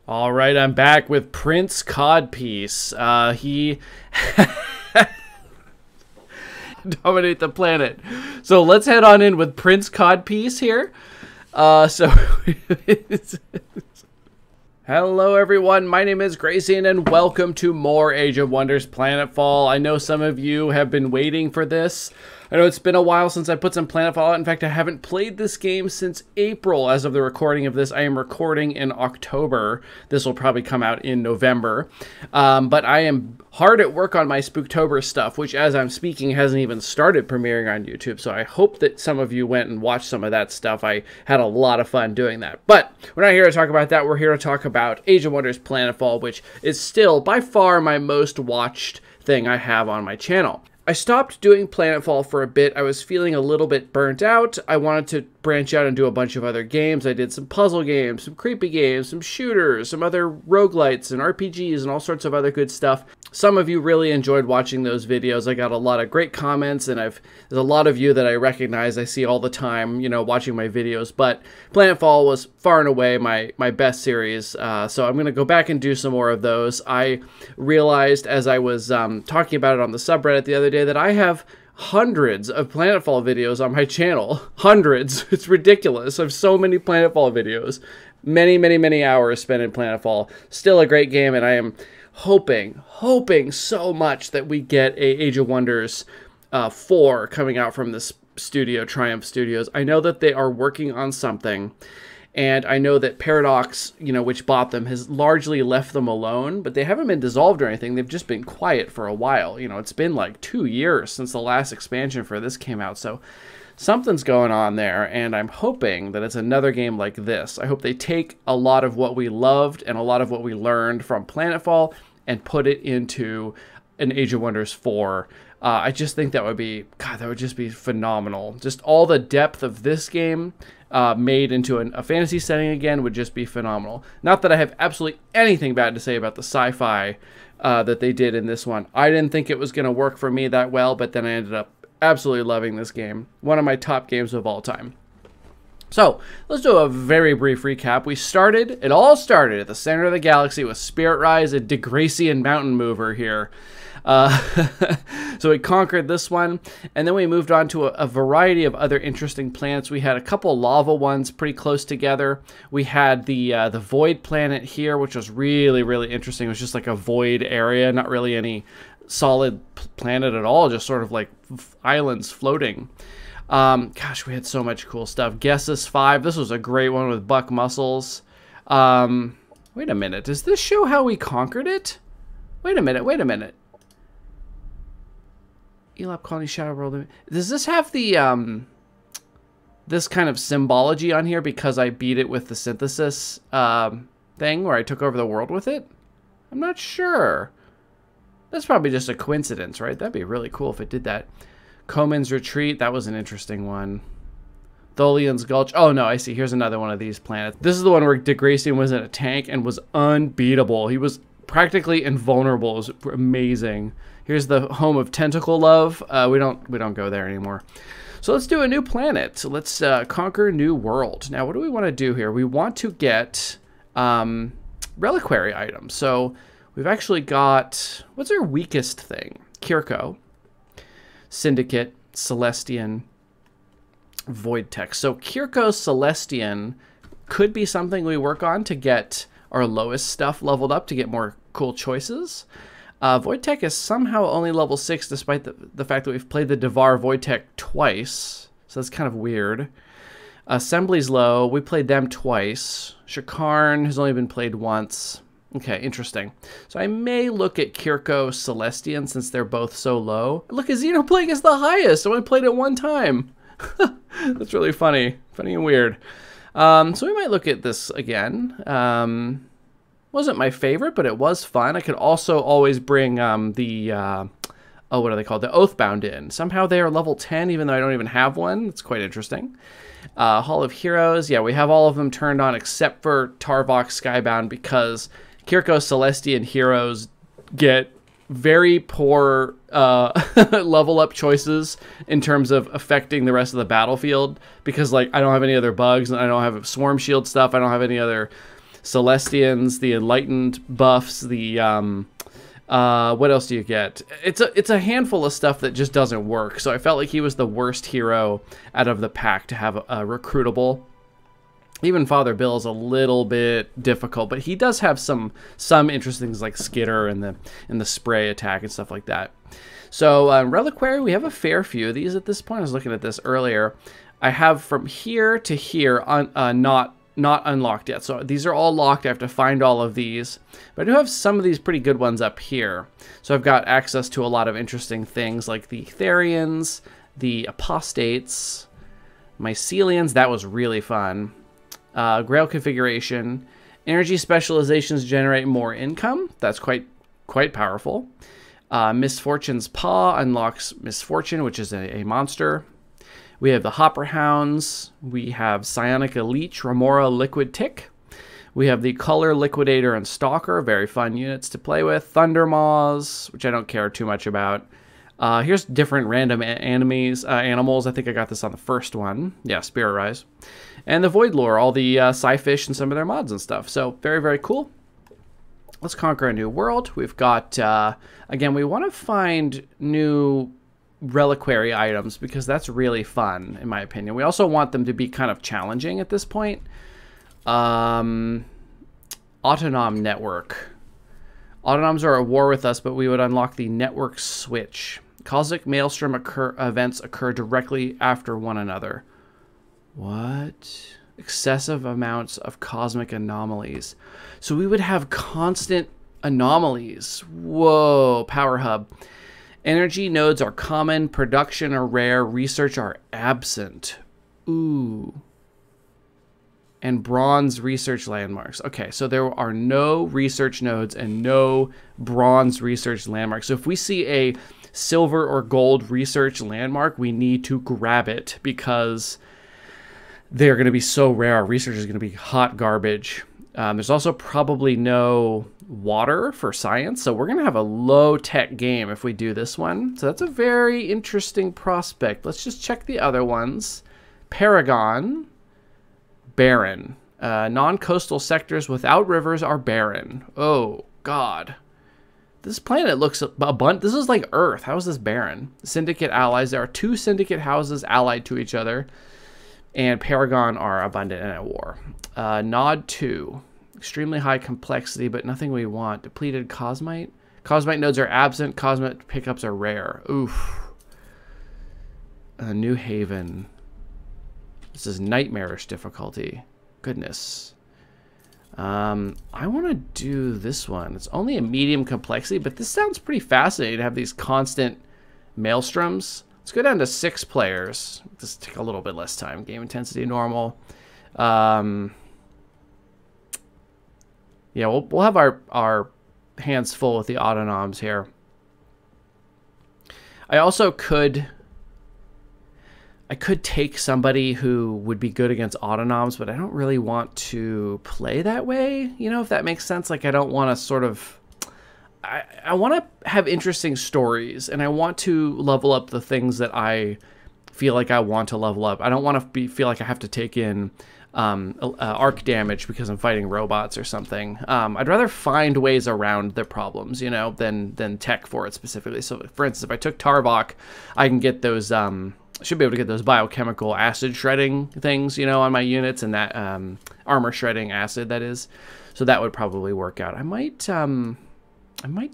All right, I'm back with Prince Codpiece. He dominate the planet. So let's head on in with Prince Codpiece here. Hello everyone, my name is Grayson and welcome to more Age of Wonders Planetfall. I know some of you have been waiting for this. I know it's been a while since I put some Planetfall out. In fact, I haven't played this game since April as of the recording of this. I am recording in October. This will probably come out in November. But I am hard at work on my Spooktober stuff, which as I'm speaking hasn't even started premiering on YouTube. So I hope that some of you went and watched some of that stuff. I had a lot of fun doing that. But we're not here to talk about that. We're here to talk about Age of Wonders Planetfall, which is still by far my most watched thing I have on my channel. I stopped doing Planetfall for a bit. I was feeling a little bit burnt out. I wanted to branch out and do a bunch of other games. I did some puzzle games, some creepy games, some shooters, some other roguelites and RPGs and all sorts of other good stuff. Some of you really enjoyed watching those videos. I got a lot of great comments, and there's a lot of you that I recognize. I see all the time, you know, watching my videos. But Planetfall was far and away my best series, so I'm going to go back and do some more of those. I realized as I was talking about it on the subreddit the other day that I have hundreds of Planetfall videos on my channel. Hundreds. It's ridiculous. I have so many Planetfall videos. Many hours spent in Planetfall. Still a great game, and I am hoping so much that we get a Age of Wonders 4 coming out from this studio, Triumph Studios. I know that they are working on something, and I know that Paradox, you know, which bought them, has largely left them alone, but they haven't been dissolved or anything. They've just been quiet for a while. You know, it's been like 2 years since the last expansion for this came out, so something's going on there, and I'm hoping that it's another game like this. I hope they take a lot of what we loved and a lot of what we learned from Planetfall and put it into an Age of Wonders 4. I just think that would be, God, that would just be phenomenal. Just all the depth of this game made into a fantasy setting again would just be phenomenal. Not that I have absolutely anything bad to say about the sci-fi that they did in this one. I didn't think it was going to work for me that well, but then I ended up absolutely loving this game. One of my top games of all time. So, let's do a very brief recap. It all started at the center of the galaxy with Spirit Rise, a Degracian mountain mover here. So we conquered this one, and then we moved on to a variety of other interesting planets. We had a couple lava ones pretty close together. We had the void planet here, which was really interesting. It was just like a void area, not really any solid planet at all, just sort of like islands floating. Gosh, we had so much cool stuff. Gessis 5, this was a great one with buck muscles. Wait a minute, does this show how we conquered it? Wait a minute. Elap Colony Shadow World. Does this have the this kind of symbology on here because I beat it with the synthesis thing where I took over the world with it? I'm not sure. That's probably just a coincidence, right? That'd be really cool if it did that. Komen's Retreat, that was an interesting one. Tholian's Gulch. Oh, no, I see. Here's another one of these planets. This is the one where Degracian was in a tank and was unbeatable. He was practically invulnerable. It was amazing. Here's the home of Tentacle Love. We don't go there anymore. So let's do a new planet. So let's conquer New World. Now, what do we want to do here? We want to get reliquary items. So we've actually got, what's our weakest thing? Kirko, Syndicate, Celestian, Void Tech. So Kirko, Celestian could be something we work on to get our lowest stuff leveled up to get more cool choices. Void Tech is somehow only level 6 despite the fact that we've played the Devar Void Tech twice. So that's kind of weird. Assembly's low. We played them twice. Shakarn has only been played once. Okay, interesting. So I may look at Kirko Celestian since they're both so low. Look, his Xenoplague is the highest. I only played it one time. That's really funny. Funny and weird. So we might look at this again. Wasn't my favorite, but it was fun. I could also always bring the, oh, what are they called? The Oathbound in. Somehow they are level 10, even though I don't even have one. It's quite interesting. Hall of Heroes. Yeah, we have all of them turned on except for Tarvok Skybound because Kirko Celestian heroes get very poor level up choices in terms of affecting the rest of the battlefield because, like, I don't have any other bugs and I don't have Swarm Shield stuff. I don't have any other Celestians, the Enlightened buffs, the what else do you get? It's a handful of stuff that just doesn't work. So I felt like he was the worst hero out of the pack to have a recruitable. Even Father Bill is a little bit difficult, but he does have some interesting things like Skitter and the spray attack and stuff like that. So Reliquary, we have a fair few of these at this point. I was looking at this earlier. I have from here to here not unlocked yet. So these are all locked. I have to find all of these. But I do have some of these pretty good ones up here. So I've got access to a lot of interesting things like the Therians, the Apostates, Mycelians. That was really fun. Grail configuration. Energy specializations generate more income. That's quite powerful. Misfortune's Paw unlocks Misfortune, which is a monster. We have the Hopper Hounds. We have Psionica Leech, Remora Liquid Tick. We have the Color Liquidator and Stalker, very fun units to play with. Thunder Maws, which I don't care too much about. Here's different random animals. I think I got this on the first one. Yeah, Spirit Rise. And the Void Lore, all the Sci-Fish and some of their mods and stuff. So very, very cool. Let's conquer a new world. We've got, again, we want to find new reliquary items because that's really fun, in my opinion. We also want them to be kind of challenging at this point. Autonom Network. Autonoms are at war with us, but we would unlock the network switch. Cosmic Maelstrom events occur directly after one another. What? Excessive amounts of cosmic anomalies. So we would have constant anomalies. Whoa, Power Hub. Energy nodes are common, production are rare, research are absent. Ooh. And bronze research landmarks. Okay, so there are no research nodes and no bronze research landmarks. So if we see a silver or gold research landmark, we need to grab it because they're going to be so rare. Our research is going to be hot garbage. There's also probably no water for science, so we're going to have a low-tech game if we do this one. So that's a very interesting prospect. Let's just check the other ones. Paragon, barren. Non-coastal sectors without rivers are barren. Oh, God. This planet looks abundant. This is like Earth. How is this barren? Syndicate allies. There are 2 syndicate houses allied to each other. And Paragon are abundant and at war. Nod 2. Extremely high complexity, but nothing we want. Depleted Cosmite. Cosmite nodes are absent. Cosmite pickups are rare. Oof. New Haven. This is nightmarish difficulty. Goodness. I want to do this one. It's only a medium complexity, but this sounds pretty fascinating to have these constant maelstroms. Let's go down to 6 players. Just take a little bit less time. Game intensity normal. Yeah, we'll have our hands full with the autonoms here. I also could take somebody who would be good against autonoms, but I don't really want to play that way. You know, if that makes sense. Like, I don't want to sort of... I want to have interesting stories, and I want to level up the things that I feel like I want to level up. I don't want to feel like I have to take in arc damage because I'm fighting robots or something. I'd rather find ways around their problems, you know, than tech for it specifically. So, for instance, if I took Tarbok, I can get those... should be able to get those biochemical acid shredding things, you know, on my units, and that armor shredding acid, that is. So that would probably work out. I might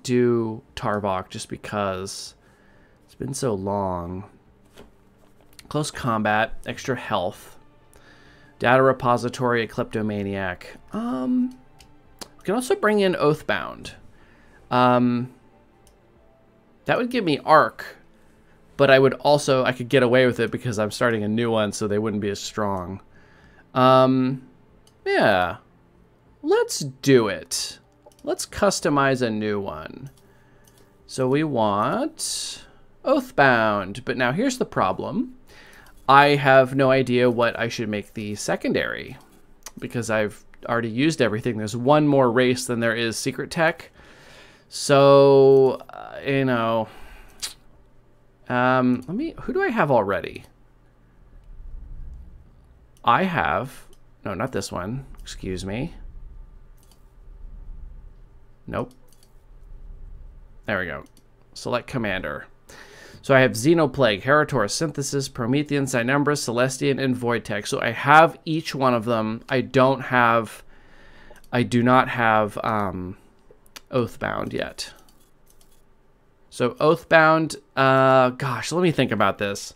do Tarbok just because it's been so long. Close combat, extra health, data repository, a kleptomaniac. We can also bring in Oathbound. That would give me arc. But I could get away with it because I'm starting a new one, so they wouldn't be as strong. Yeah. Let's do it. Let's customize a new one. So we want Oathbound. But now here's the problem. I have no idea what I should make the secondary, because I've already used everything. There's one more race than there is secret tech. So, you know... who do I have already? I have, no, not this one, excuse me. Nope. There we go. Select commander. So I have Xenoplague, Herator, Synthesis, Promethean, Cynumbra, Celestian, and Voidtech. So I have each one of them. I do not have Oathbound yet. So Oathbound, gosh, let me think about this.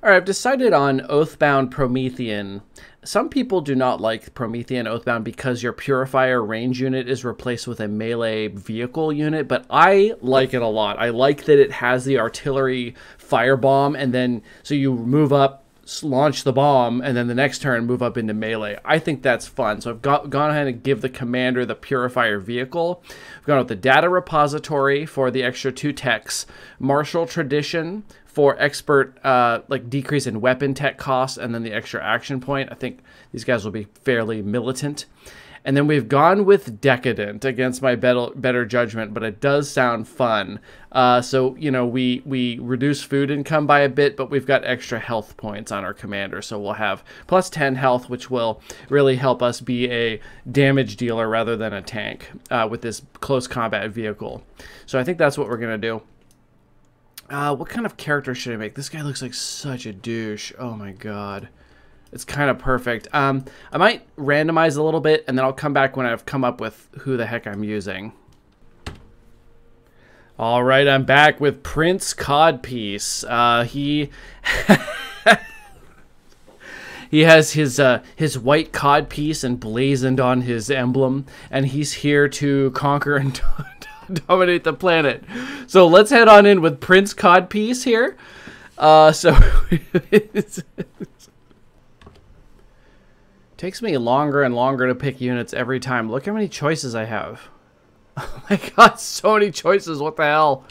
All right, I've decided on Oathbound Promethean. Some people do not like Promethean Oathbound because your Purifier range unit is replaced with a melee vehicle unit, but I like it a lot. I like that it has the artillery firebomb, and then so you move up, launch the bomb, and then the next turn move up into melee. I think that's fun. So I've gone ahead and give the commander the Purifier vehicle. I've gone with the Data Repository for the extra 2 techs, Martial Tradition for expert like decrease in weapon tech costs, and then the extra action point. I think these guys will be fairly militant. And then we've gone with Decadent against my better judgment, but it does sound fun. So, you know, we reduce food income by a bit, but we've got extra health points on our commander. So we'll have plus 10 health, which will really help us be a damage dealer rather than a tank with this close combat vehicle. So I think that's what we're going to do. What kind of character should I make? This guy looks like such a douche. Oh my god. It's kind of perfect. I might randomize a little bit, and then I'll come back when I've come up with who the heck I'm using. All right, I'm back with Prince Codpiece. He he has his white codpiece emblazoned on his emblem, and he's here to conquer and dominate the planet. So let's head on in with Prince Codpiece here. Takes me longer and longer to pick units every time. Look how many choices I have. Oh my god, so many choices. What the hell?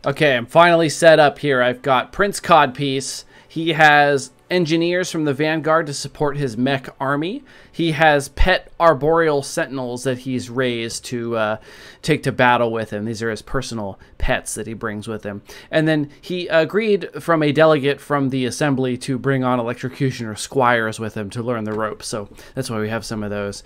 Okay, I'm finally set up here. I've got Prince Codpiece. He has engineers from the Vanguard to support his mech army. He has pet arboreal sentinels that he's raised to take to battle with him. These are his personal pets that he brings with him. And then he agreed from a delegate from the assembly to bring on electrocutioner squires with him to learn the ropes. So that's why we have some of those.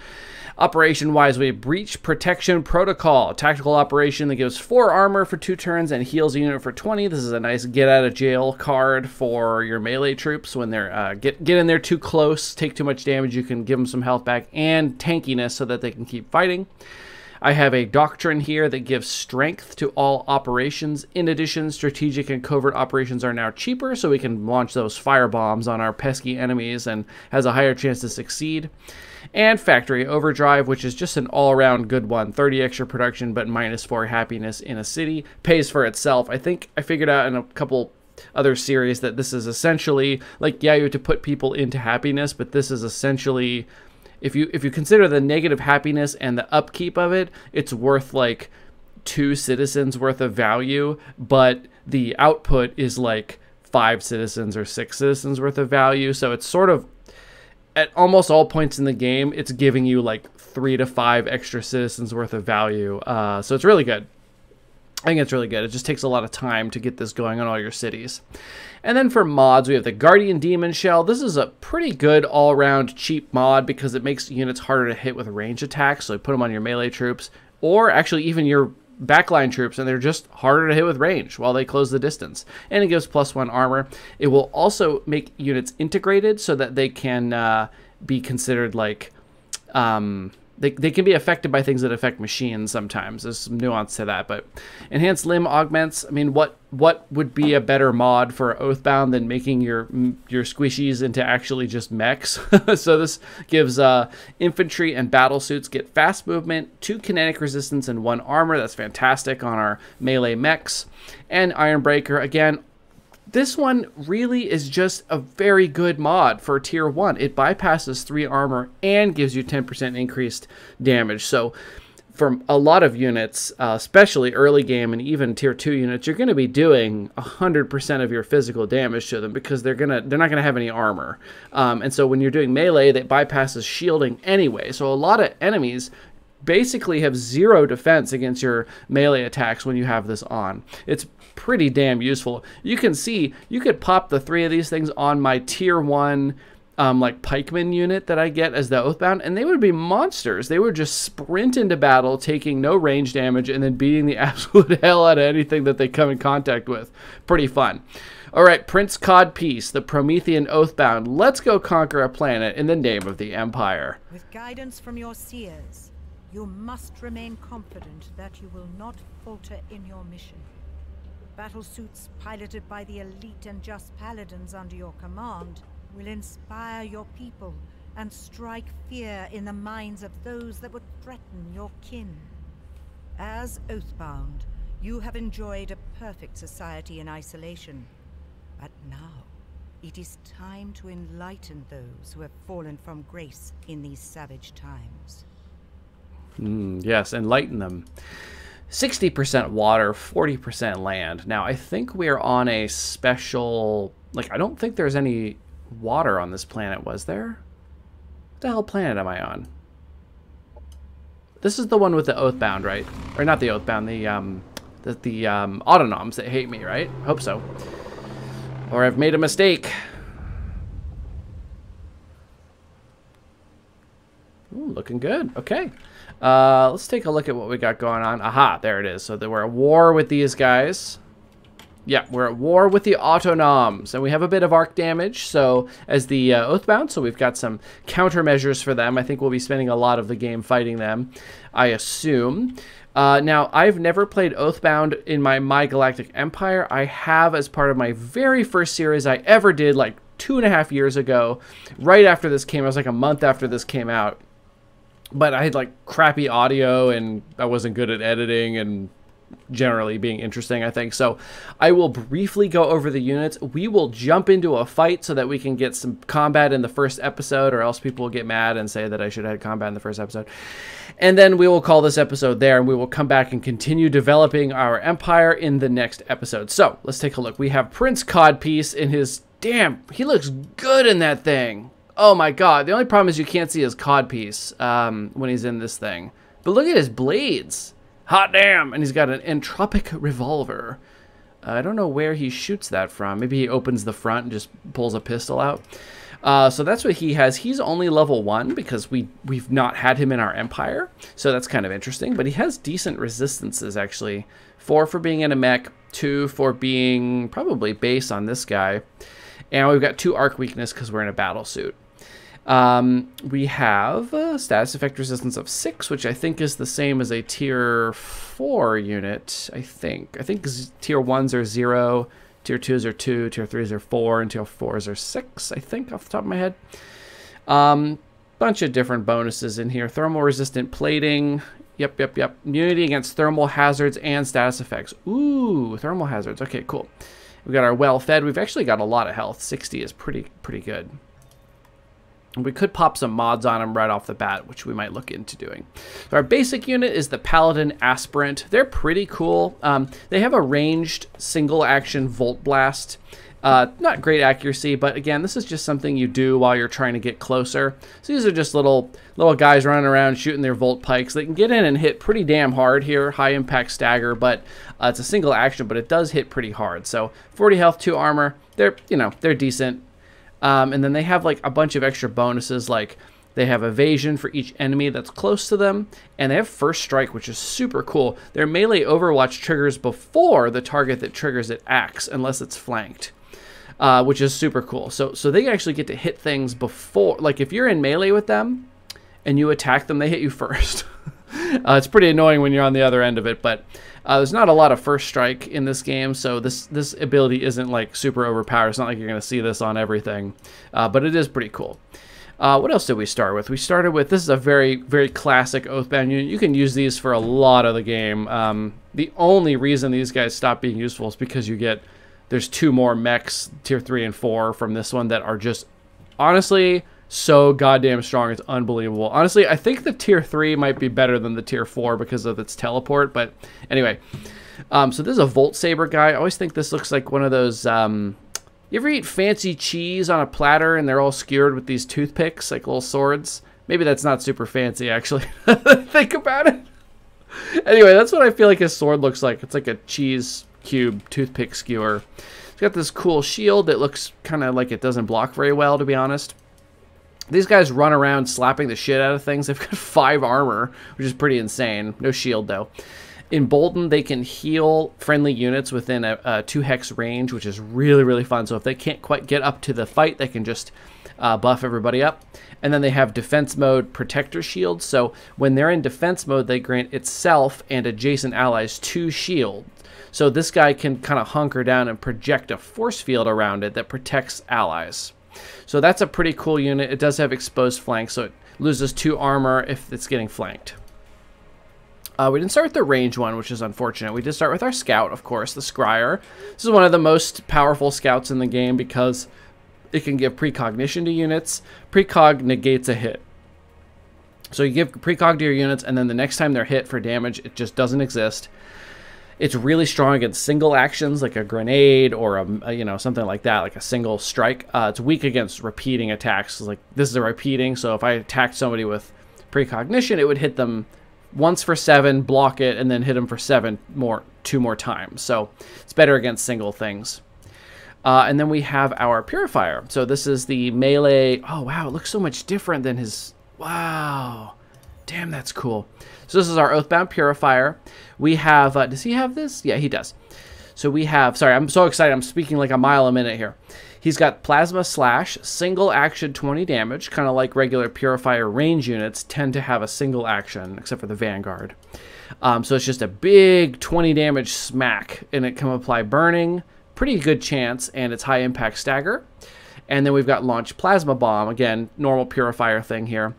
Operation-wise, we have Breach Protection Protocol, a tactical operation that gives 4 armor for 2 turns and heals a unit for 20. This is a nice get-out-of-jail card for your melee troops when they're get in there too close, take too much damage. You can give them some health back and tankiness so that they can keep fighting. I have a doctrine here that gives strength to all operations. In addition, strategic and covert operations are now cheaper, so we can launch those fire bombs on our pesky enemies and has a higher chance to succeed. And Factory Overdrive, which is just an all-around good one. 30 extra production, but -4 happiness in a city. Pays for itself. I think I figured out in a couple other series that this is essentially, like, yeah, you have to put people into happiness, but this is essentially, if you consider the negative happiness and the upkeep of it, it's worth like 2 citizens worth of value, but the output is like 5 citizens or 6 citizens worth of value. So it's sort of, at almost all points in the game, it's giving you like 3 to 5 extra citizens worth of value. So it's really good. I think it's really good. It just takes a lot of time to get this going on all your cities. And then for mods, we have the Guardian Demon Shell. This is a pretty good all-around cheap mod because it makes units harder to hit with range attacks. So you put them on your melee troops, or actually even your backline troops, and they're just harder to hit with range while they close the distance. And it gives +1 armor. It will also make units integrated so that they can be considered like... They can be affected by things that affect machines sometimes. There's some nuance to that, but enhanced limb augments. I mean, what would be a better mod for Oathbound than making your squishies into actually just mechs? So this gives infantry and battle suits get fast movement, 2 kinetic resistance, and 1 armor. That's fantastic on our melee mechs. And Ironbreaker, again, this one really is just a very good mod for tier 1. It bypasses 3 armor and gives you 10% increased damage. So for a lot of units, especially early game and even tier 2 units, you're going to be doing 100% of your physical damage to them because they're not going to have any armor. And so when you're doing melee, that bypasses shielding anyway. So a lot of enemies basically have 0 defense against your melee attacks when you have this on. It's pretty damn useful. You can see, you could pop the 3 of these things on my tier 1 like pikeman unit that I get as the Oathbound, and they would be monsters. They would just sprint into battle, taking no range damage, and then beating the absolute hell out of anything that they come in contact with. Pretty fun. All right, Prince Codpiece, the Promethean Oathbound. Let's go conquer a planet in the name of the Empire. With guidance from your seers, you must remain confident that you will not falter in your mission. Battlesuits piloted by the elite and just paladins under your command will inspire your people and strike fear in the minds of those that would threaten your kin. As Oathbound, you have enjoyed a perfect society in isolation. But now, it is time to enlighten those who have fallen from grace in these savage times. Yes, enlighten them. 60% water, 40% land. Now, I think we're on a special... Like, I don't think there's any water on this planet, was there? What the hell planet am I on? This is the one with the Oathbound, right? Or not the Oathbound, the Autonoms that hate me, right? Hope so. Or I've made a mistake. Ooh, looking good. Okay. Let's take a look at what we got going on. Aha, there it is. So we're at war with these guys. Yeah, we're at war with the Autonoms, and we have a bit of arc damage, so as the Oathbound, so we've got some countermeasures for them. I think we'll be spending a lot of the game fighting them, I assume. Now, I've never played Oathbound in my Galactic Empire. I have as part of my very first series I ever did, like 2.5 years ago, right after this came out. It was like a month after this came out. But I had like crappy audio, and I wasn't good at editing, and generally being interesting, I think. So I will briefly go over the units. We will jump into a fight so that we can get some combat in the first episode, or else people will get mad and say that I should have had combat in the first episode. And then we will call this episode there, and we will come back and continue developing our empire in the next episode. So let's take a look. We have Prince Codpiece in his... Damn, he looks good in that thing. Oh my god. The only problem is you can't see his Codpiece when he's in this thing. But look at his blades. Hot damn! And he's got an entropic revolver. I don't know where he shoots that from. Maybe he opens the front and just pulls a pistol out. So that's what he has. He's only level 1 because we've not had him in our empire. So that's kind of interesting. But he has decent resistances, actually. 4 for being in a mech. 2 for being probably base on this guy. And we've got 2 arc weakness because we're in a battle suit. We have status effect resistance of 6, which I think is the same as a tier 4 unit, I think. I think tier 1s are 0, tier 2s are 2, tier 3s are 4, and tier 4s are 6, I think, off the top of my head. Bunch of different bonuses in here. Thermal resistant plating. Yep. Immunity against thermal hazards and status effects. Ooh, thermal hazards. Okay, cool. We've got our well-fed. We've actually got a lot of health. 60 is pretty good. We could pop some mods on them right off the bat, which we might look into doing. So our basic unit is the Paladin Aspirant. They're pretty cool. They have a ranged single-action Volt Blast. Not great accuracy, but again, this is just something you do while you're trying to get closer. So these are just little guys running around shooting their Volt Pikes. They can get in and hit pretty damn hard here. High impact stagger, but it's a single action, but it does hit pretty hard. So 40 health, 2 armor. They're decent. And then they have like a bunch of extra bonuses, like they have evasion for each enemy that's close to them, and they have first strike, which is super cool. Their melee overwatch triggers before the target that triggers it acts, unless it's flanked, which is super cool. So they actually get to hit things before, like if you're in melee with them and you attack them, they hit you first. It's pretty annoying when you're on the other end of it, but there's not a lot of first strike in this game, so this ability isn't like super overpowered. It's not like you're going to see this on everything, but it is pretty cool. What else did we start with? We started with, this is a very, very classic Oathbound unit. You can use these for a lot of the game. The only reason these guys stop being useful is because there's 2 more mechs, tier 3 and 4 from this one that are just, honestly, so goddamn strong. It's unbelievable. Honestly, I think the tier 3 might be better than the tier 4 because of its teleport, but anyway. So this is a Volt Saber guy. I always think this looks like one of those, you ever eat fancy cheese on a platter and they're all skewered with these toothpicks, like little swords? Maybe that's not super fancy, actually. Think about it. Anyway, that's what I feel like his sword looks like. It's like a cheese cube toothpick skewer. It's got this cool shield that looks kind of like it doesn't block very well, to be honest. These guys run around slapping the shit out of things. They've got 5 armor, which is pretty insane. No shield, though. Emboldened, they can heal friendly units within a 2 hex range, which is really, really fun. So if they can't quite get up to the fight, they can just buff everybody up. And then they have defense mode protector shield. So when they're in defense mode, they grant itself and adjacent allies 2 shields. So this guy can kind of hunker down and project a force field around it that protects allies. So that's a pretty cool unit. It does have exposed flanks, so it loses 2 armor if it's getting flanked. We didn't start with the range one, which is unfortunate. We did start with our scout, of course, the Scryer. This is one of the most powerful scouts in the game because it can give precognition to units. Precog negates a hit. So you give precog to your units, and then the next time they're hit for damage, it just doesn't exist. It's really strong against single actions, like a grenade or a something like that, like a single strike. It's weak against repeating attacks. Like this is a repeating, so if I attacked somebody with precognition, it would hit them once for 7, block it, and then hit them for 7 more, 2 more times. So it's better against single things. And then we have our Purifier. So this is the melee. Oh wow, it looks so much different than his. Wow, damn, that's cool. So this is our Oathbound Purifier. We have, does he have this? Yeah, he does. So we have, sorry, I'm so excited. I'm speaking like a mile a minute here. He's got Plasma Slash, single action 20 damage, kind of like regular Purifier range units tend to have a single action, except for the Vanguard. So it's just a big 20 damage smack, and it can apply burning, pretty good chance, and it's high impact stagger. And then we've got Launch Plasma Bomb, again, normal Purifier thing here.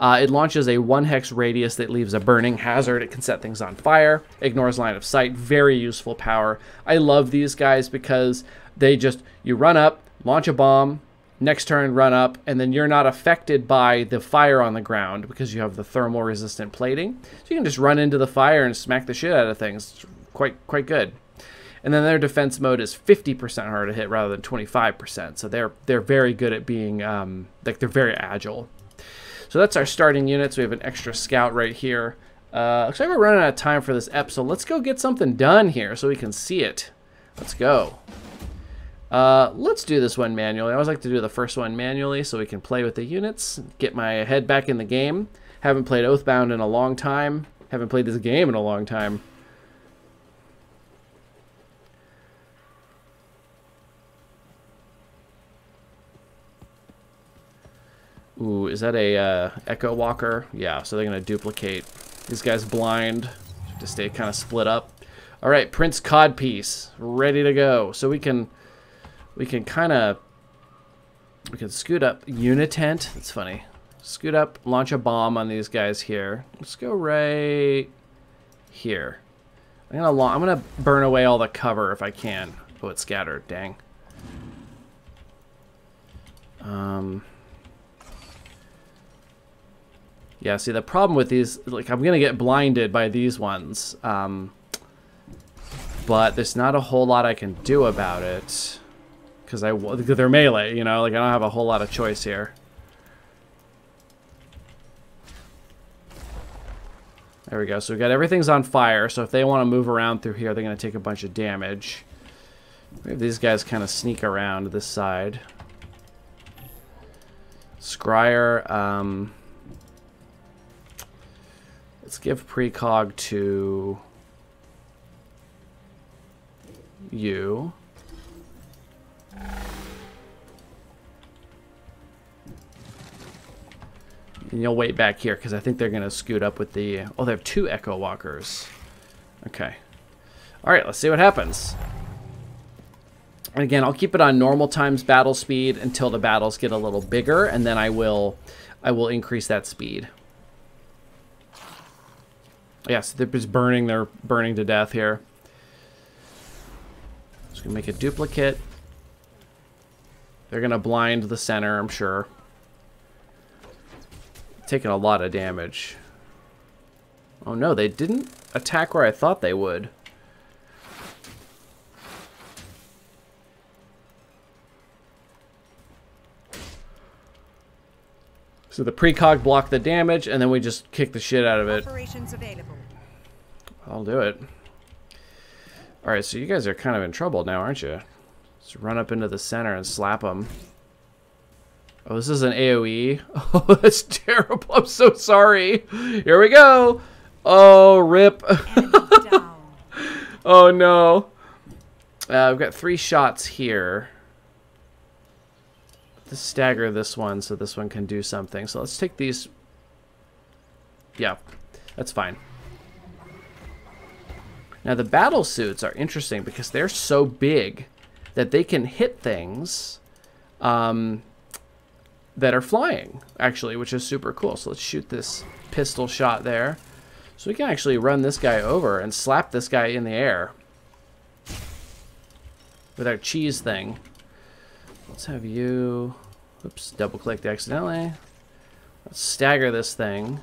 It launches a 1 hex radius that leaves a burning hazard. It can set things on fire, ignores line of sight. Very useful power. I love these guys because they just, you run up, launch a bomb, next turn run up, and then you're not affected by the fire on the ground because you have the thermal resistant plating. So you can just run into the fire and smack the shit out of things. It's quite good. And then their defense mode is 50% hard to hit rather than 25%. So they're very good at being, like they're very agile. So that's our starting units. We have an extra scout right here. Looks like we're running out of time for this ep, so let's go get something done here so we can see it. Let's go. Let's do this one manually. I always like to do the first one manually so we can play with the units, get my head back in the game. Haven't played Oathbound in a long time. Haven't played this game in a long time. Ooh, is that a Echo Walker? Yeah, so they're going to duplicate. These guys blind to stay kind of split up. All right, Prince Codpiece, ready to go. So we can kind of, we can scoot up Unitent. That's funny. Scoot up, launch a bomb on these guys here. Let's go right here. I'm gonna burn away all the cover if I can. Oh, it's scattered. Dang. Yeah, see, the problem with these, like, I'm going to get blinded by these ones. But there's not a whole lot I can do about it. Because they're melee, you know? Like, I don't have a whole lot of choice here. There we go. So we got everything's on fire. So if they want to move around through here, they're going to take a bunch of damage. We have these guys kind of sneak around this side. Scryer, let's give precog to you. And you'll wait back here because I think they're going to scoot up with the... Oh, they have 2 Echo Walkers. Okay. All right, let's see what happens. And again, I'll keep it on normal times battle speed until the battles get a little bigger, and then I will increase that speed. Yes, they're just burning. They're burning to death here. Just gonna make a duplicate. They're gonna blind the center, I'm sure. Taking a lot of damage. Oh no, they didn't attack where I thought they would. So the precog blocked the damage, and then we just kick the shit out of it. Operations available. I'll do it. Alright, so you guys are kind of in trouble now, aren't you? Just run up into the center and slap them. Oh, this is an AoE. Oh, that's terrible. I'm so sorry. Here we go. Oh, rip. Oh, no. I've got 3 shots here. Let's stagger this one so this one can do something. So let's take these. Yeah, that's fine. Now, the battle suits are interesting because they're so big that they can hit things that are flying, actually, which is super cool. So let's shoot this pistol shot there. So we can actually run this guy over and slap this guy in the air with our cheese thing. Let's have you... Oops, double-clicked accidentally. Let's stagger this thing.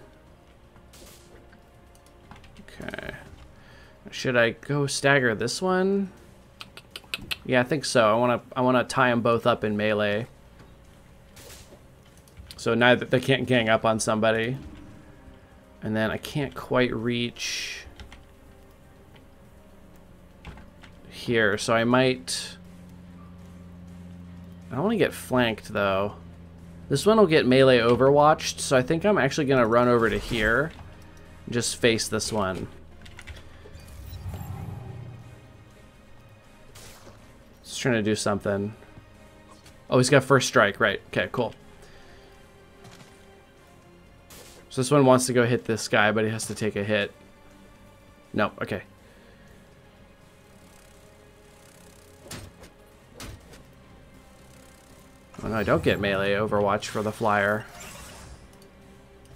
Okay. Should I go stagger this one? Yeah, I think so. I wanna tie them both up in melee. So neither they can't gang up on somebody. And then I can't quite reach here, so I might... I don't want to get flanked, though. This one will get melee overwatched, so I think I'm actually going to run over to here and just face this one. Just trying to do something. Oh, he's got first strike, right. Okay, cool. So this one wants to go hit this guy, but he has to take a hit. No, okay. Oh no, I don't get melee overwatch for the flyer.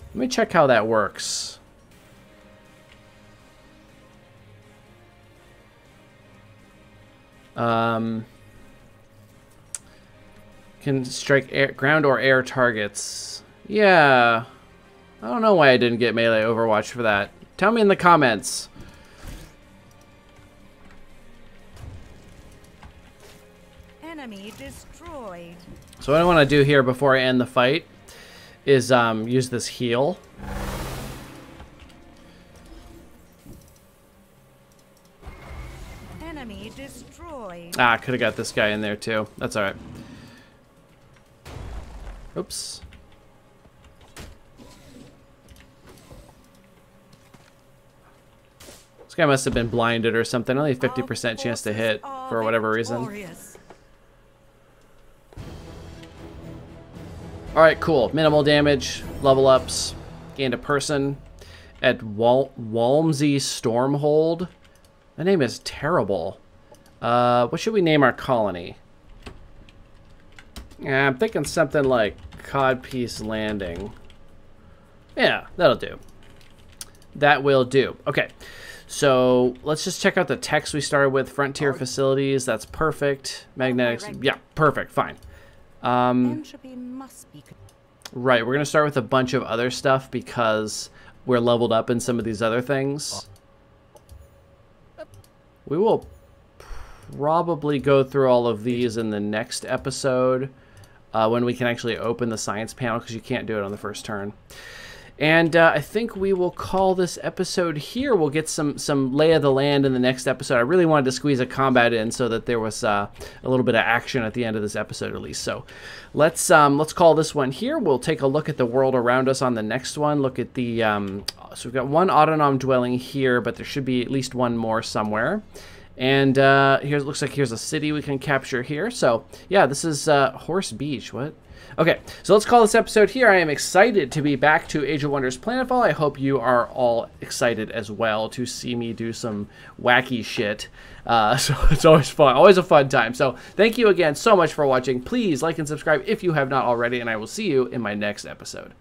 Let me check how that works. Can strike air, ground or air targets. Yeah. I don't know why I didn't get melee overwatch for that. Tell me in the comments. Enemy destroyed. So what I want to do here before I end the fight is use this heal. Enemy destroyed. Ah, could have got this guy in there too. That's all right. Oops. This guy must have been blinded or something. Only 50% chance to hit for whatever reason. Alright, cool. Minimal damage, level ups, gained a person at Walmsey Stormhold. That name is terrible. What should we name our colony? Yeah, I'm thinking something like Codpiece Landing. Yeah, that'll do. That will do. Okay. So let's just check out the text we started with. Frontier facilities, that's perfect. Magnetics, yeah, perfect, fine. Entropy must be... Right, we're going to start with a bunch of other stuff because we're leveled up in some of these other things. We will probably go through all of these in the next episode when we can actually open the science panel because you can't do it on the first turn. And I think we will call this episode here. We'll get some lay of the land in the next episode. I really wanted to squeeze a combat in so that there was a little bit of action at the end of this episode at least. So let's call this one here. We'll take a look at the world around us on the next one. Look at the so we've got one autonom dwelling here, but there should be at least one more somewhere. And here it looks like here's a city we can capture here. So yeah, this is Horse Beach. What? Okay, so let's call this episode here. I am excited to be back to Age of Wonders Planetfall. I hope you are all excited as well to see me do some wacky shit. So it's always fun, always a fun time. So thank you again so much for watching. Please like and subscribe if you have not already, and I will see you in my next episode.